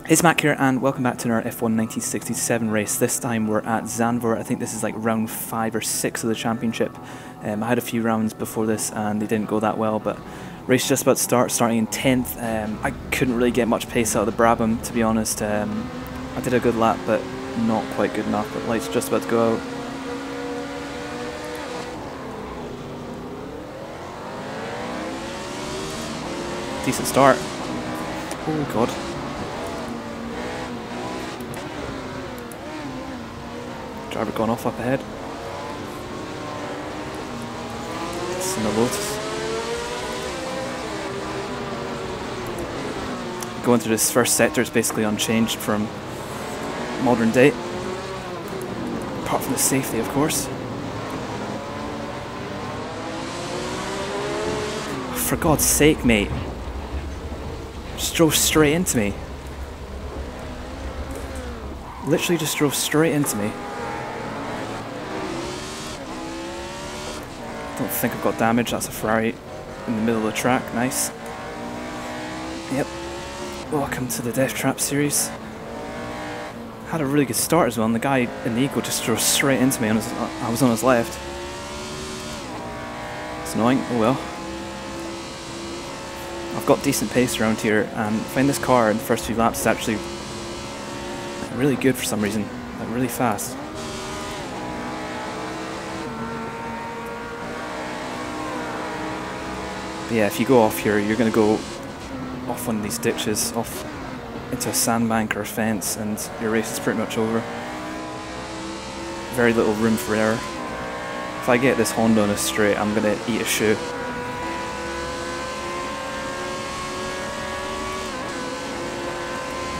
It's Mac here and welcome back to our F1 1967 race. This time we're at Zandvoort. I think this is like round 5 or 6 of the championship. I had a few rounds before this and they didn't go that well, but race just about to start, starting in 10th. I couldn't really get much pace out of the Brabham, to be honest. I did a good lap, but not quite good enough. But light's just about to go out. Decent start. Oh god. Driver gone off up ahead. It's in the Lotus. Going through this first sector is basically unchanged from modern day. Apart from the safety, of course. For God's sake, mate. Just drove straight into me. Literally just drove straight into me. Don't think I've got damage. That's a Ferrari in the middle of the track. Nice. Yep. Welcome to the Death Trap series. Had a really good start as well, and the guy in the Eagle just drove straight into me. I was on his left. It's annoying. Oh well. I've got decent pace around here, and I find this car in the first few laps is actually really good for some reason. Like really fast. But yeah, if you go off here, you're going to go off one of these ditches, off into a sandbank or a fence, and your race is pretty much over. Very little room for error. If I get this Honda on a straight, I'm going to eat a shoe.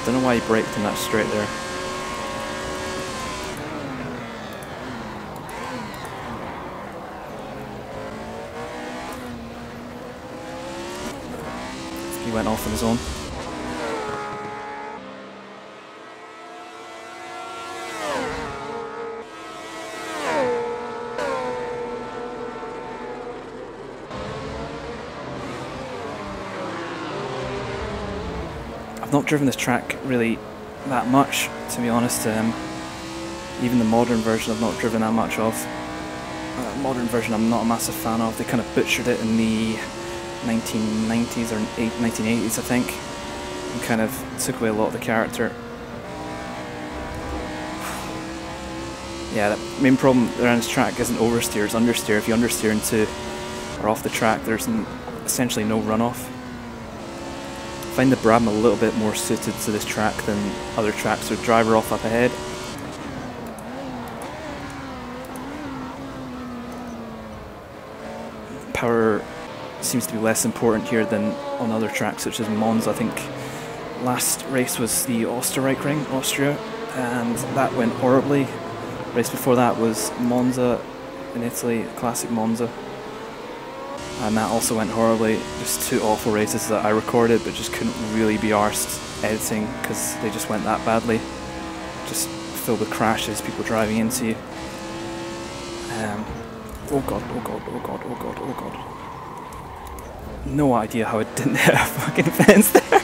Don't know why he braked in that straight there. He went off on his own. I've not driven this track really that much, to be honest. Even the modern version I've not driven that much of. Modern version I'm not a massive fan of. They kind of butchered it in the 1990s or 1980s, I think, and kind of took away a lot of the character. Yeah, the main problem around this track isn't oversteer, it's understeer. If you understeer into or off the track, there's essentially no runoff. I find the Brabham a little bit more suited to this track than other tracks with driver off up ahead. Power seems to be less important here than on other tracks such as Monza. I think last race was the Österreich, Austria, and that went horribly. Race before that was Monza in Italy, classic Monza, and that also went horribly. Just two awful races that I recorded but just couldn't really be arsed editing because they just went that badly. Just filled with crashes, people driving into you. Oh god, oh god, oh god, oh god, oh god. No idea how it didn't hit a fucking fence there.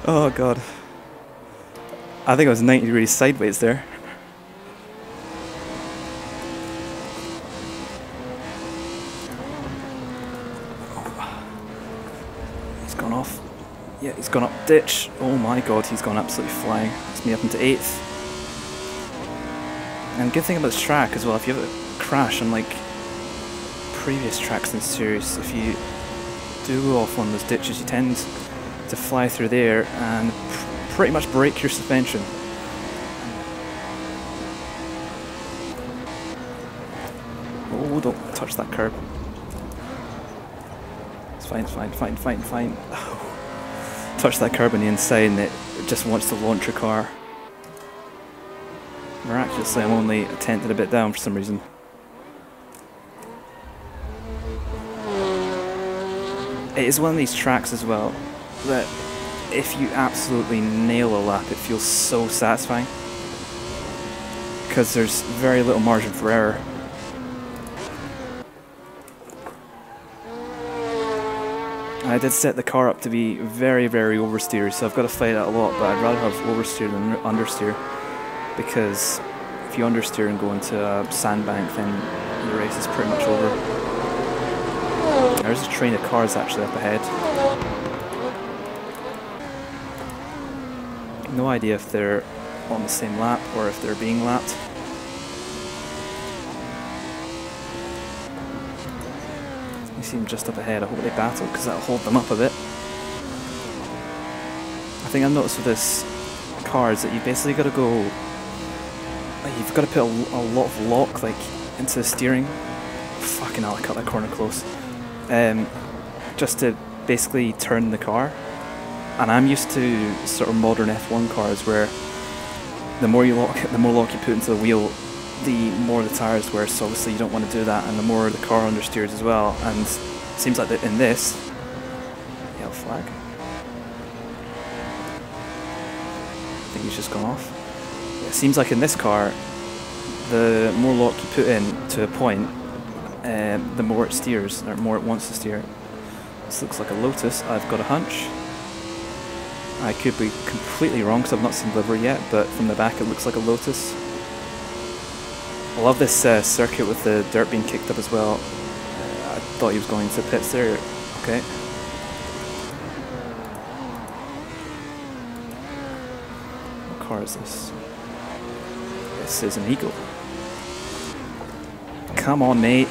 Oh god. I think I was 90 degrees sideways there. He's gone off. Yeah, he's gone up ditch. Oh my god, he's gone absolutely flying. It's me up into 8th. And good thing about this track as well, if you have a crash on like previous tracks in the series, if you do go off one of those ditches, you tend to fly through there and pretty much break your suspension. Oh, don't touch that curb. It's fine, fine, fine, fine, fine. Oh. Touch that curb on the inside and it just wants to launch your car. Miraculously, I'm only a tenth and a bit down for some reason. It is one of these tracks as well that if you absolutely nail a lap, it feels so satisfying because there's very little margin for error. I did set the car up to be very, very oversteer, so I've got to fight it a lot, but I'd rather have oversteer than understeer, because if you understeer and go into a sandbank, then the race is pretty much over. There's a train of cars actually up ahead. No idea if they're on the same lap or if they're being lapped. You see them just up ahead. I hope they battle because that'll hold them up a bit. I think I've noticed with this car is that you basically got to go. You've got to put a lot of lock into the steering. Fucking hell! I cut that corner close. Just to basically turn the car. And I'm used to sort of modern F1 cars where the more lock you put into the wheel, the more the tires wear, so obviously you don't want to do that, and the more the car understeers as well. And it seems like that in this, yellow flag. I think he's just gone off. It seems like in this car, the more lock you put in to a point, the more it steers, or more it wants to steer. This looks like a Lotus, I've got a hunch. I could be completely wrong because I've not seen livery yet, but from the back it looks like a Lotus. I love this circuit with the dirt being kicked up as well. I thought he was going to pits there. Okay. What car is this? This is an Eagle. Come on, mate.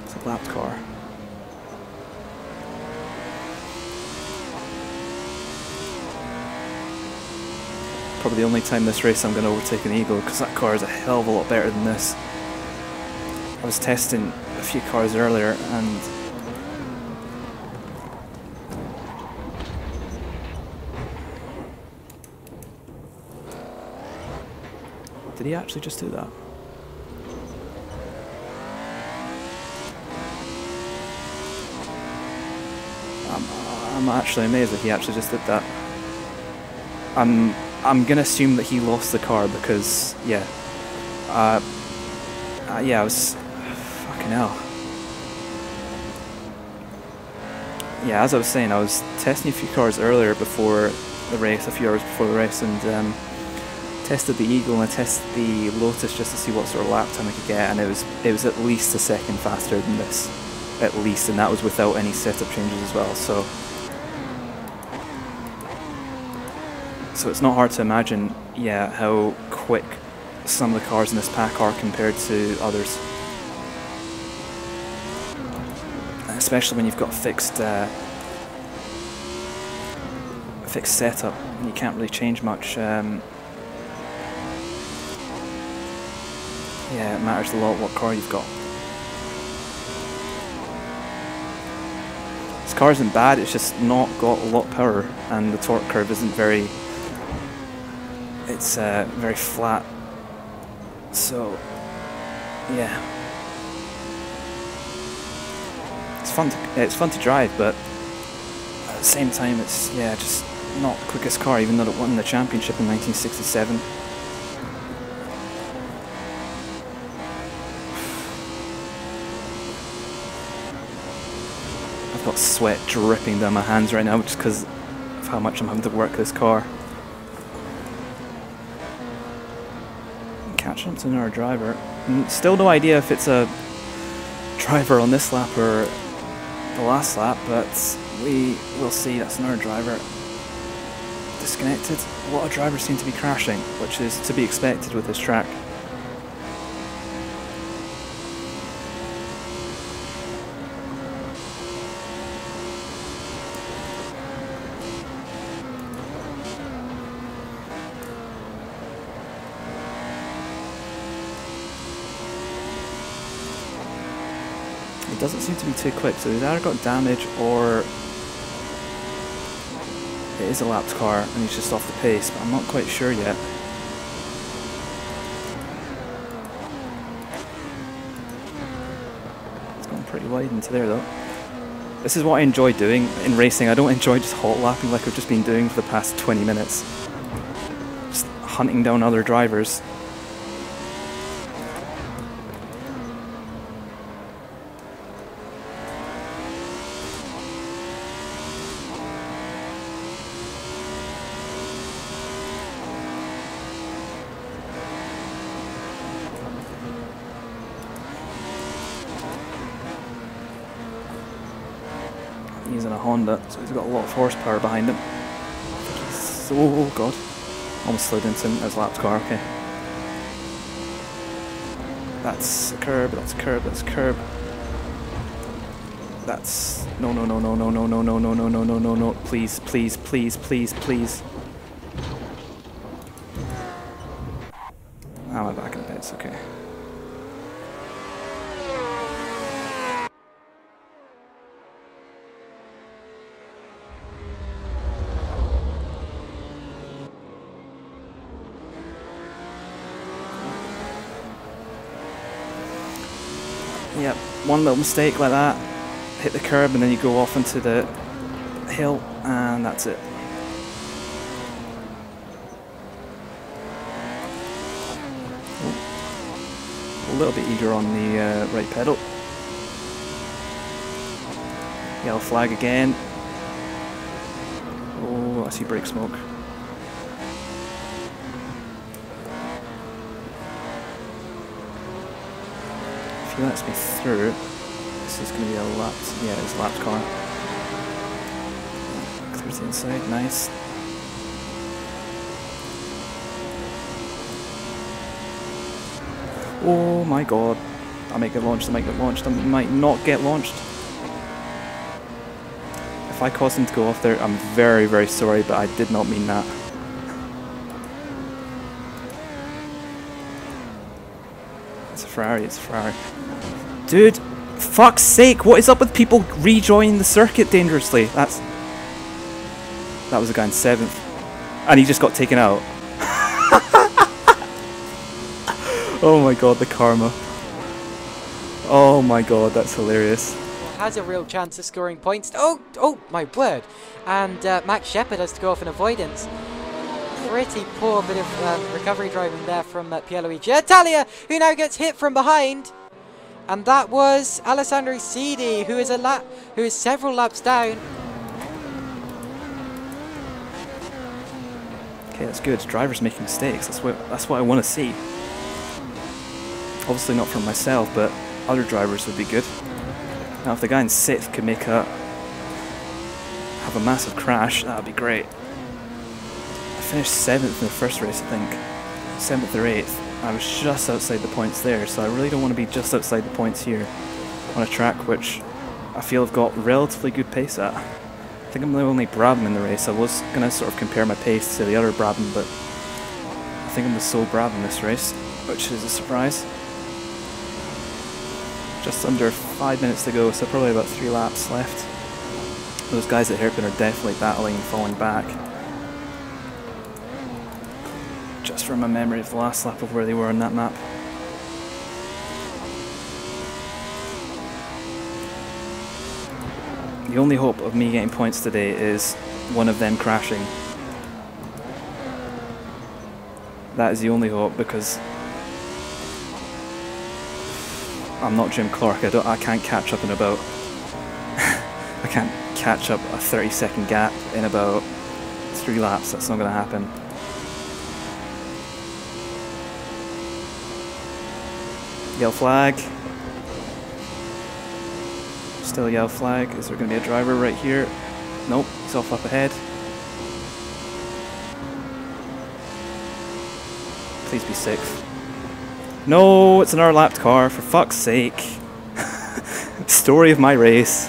It's a lapped car. Probably the only time this race I'm going to overtake an Eagle, because that car is a hell of a lot better than this. I was testing a few cars earlier and did he actually just do that? I'm actually amazed that he actually just did that. I'm gonna assume that he lost the car because, yeah. Yeah, I was... fucking hell. Yeah, as I was saying, I was testing a few cars earlier before the race, a few hours before the race, and tested the Eagle and I tested the Lotus just to see what sort of lap time I could get, and it was at least a second faster than this. At least, and that was without any setup changes as well, so it's not hard to imagine, yeah, how quick some of the cars in this pack are compared to others. Especially when you've got fixed setup and you can't really change much. Yeah, it matters a lot what car you've got. This car isn't bad, it's just not got a lot of power, and the torque curve isn't very... it's very flat. So, yeah. It's fun to drive, but at the same time it's, yeah, just not the quickest car, even though it won the championship in 1967. I've got sweat dripping down my hands right now just because of how much I'm having to work this car. I'm catching up to another driver. Still no idea if it's a driver on this lap or the last lap, but we will see. That's another driver disconnected. A lot of drivers seem to be crashing, which is to be expected with this track. It doesn't seem to be too quick, so he's either got damage or it is a lapped car and he's just off the pace, but I'm not quite sure yet. It's gone pretty wide into there though. This is what I enjoy doing in racing. I don't enjoy just hot lapping like I've just been doing for the past 20 minutes. Just hunting down other drivers he's in a Honda, so he's got a lot of horsepower behind him. Oh god. Almost slid into him as a lapped car, okay. That's a curb, that's a curb, that's a curb. That's... No, no, no, no, no, no, no, no, no, no, no, no, no, no. Please, please, please, please, please. I'm back in the pits, okay. Yep, one little mistake like that, hit the curb and then you go off into the hill and that's it. A little bit eager on the right pedal. Yellow flag again. Oh, I see brake smoke. If he lets me through, this is going to be a lapped, yeah, it's a lapped car. Clears the inside, nice. Oh my god. I might get launched, I might get launched, I might not get launched. If I caused him to go off there, I'm very, very sorry, but I did not mean that. It's a Ferrari, it's a Ferrari. Dude, fuck's sake, what is up with people rejoining the circuit dangerously? That was a guy in 7th. And he just got taken out. Oh my god, the karma. Oh my god, that's hilarious. Has a real chance of scoring points. Oh my word. And Max Shepard has to go off in avoidance. Pretty poor bit of recovery driving there from Pierluigi Italia, who now gets hit from behind. And that was Alessandro Sidi, who is several laps down. Okay, that's good. Drivers making mistakes. That's what I want to see. Obviously not for myself, but other drivers would be good. Now if the guy in 6th could have a massive crash, that would be great. I finished 7th in the first race, I think. 7th or 8th. I was just outside the points there, so I really don't want to be just outside the points here on a track which I feel I've got relatively good pace at. I think I'm the only Brabham in the race. I was going to sort of compare my pace to the other Brabham, but I think I'm the sole Brabham this race, which is a surprise. Just under 5 minutes to go, so probably about 3 laps left. Those guys at Hairpin are definitely battling and falling back. Just from my memory of the last lap of where they were on that map. The only hope of me getting points today is one of them crashing. That is the only hope, because I'm not Jim Clark. I can't catch up in about I can't catch up a 30-second gap in about 3 laps. That's not going to happen. Yellow flag. Still a yellow flag. Is there going to be a driver right here? Nope, he's off up ahead. Please be 6th. No, it's another lapped car, for fuck's sake. Story of my race.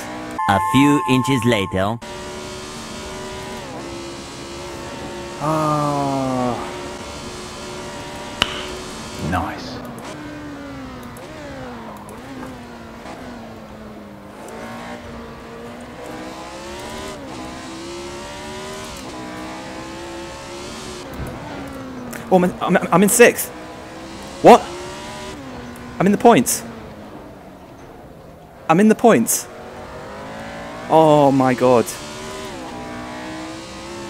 A few inches later. Ah. Nice. Oh, I'm in 6th. What? I'm in the points. I'm in the points. Oh my god.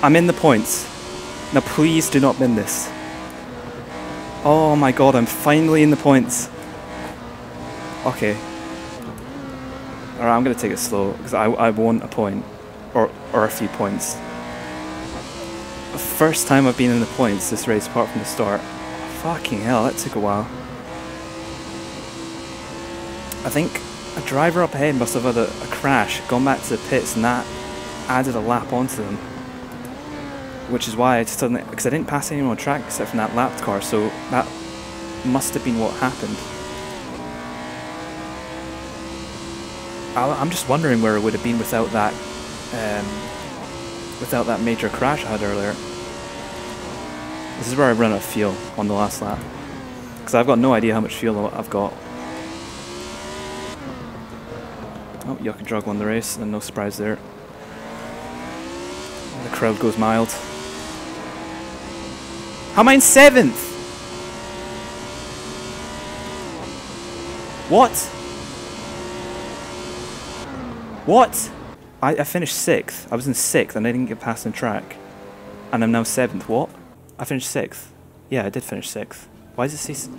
I'm in the points. Now please do not win this. Oh my god, I'm finally in the points. Okay. Alright, I'm going to take it slow, because I want a point. Or a few points. The first time I've been in the points this race, apart from the start. Fucking hell, that took a while. I think a driver up ahead must have had a crash, gone back to the pits, and that added a lap onto them. Which is why I suddenly, because I didn't pass anyone on track except from that lapped car, so that must have been what happened. I'm just wondering where it would have been without that major crash I had earlier. This is where I run out of fuel on the last lap, because I've got no idea how much fuel I've got. Oh, Yucca Drug won the race, and no surprise there. The crowd goes mild. How am I in 7th? What? What? I finished 6th. I was in 6th and I didn't get past on track. And I'm now 7th. What? I finished 6th. Yeah, I did finish 6th. Why does it say...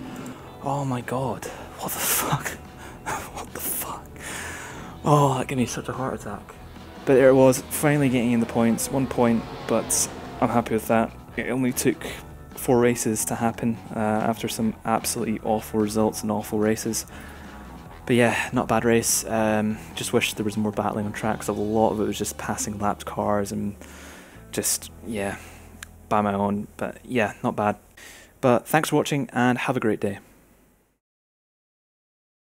Oh my god. What the fuck? What the fuck? Oh, that gave me such a heart attack. But there it was, finally getting in the points. 1 point, but I'm happy with that. It only took 4 races to happen after some absolutely awful results and awful races. But yeah, not a bad race. Just wish there was more battling on track, because a lot of it was just passing lapped cars and just, yeah, by my own. But yeah, not bad. But thanks for watching and have a great day.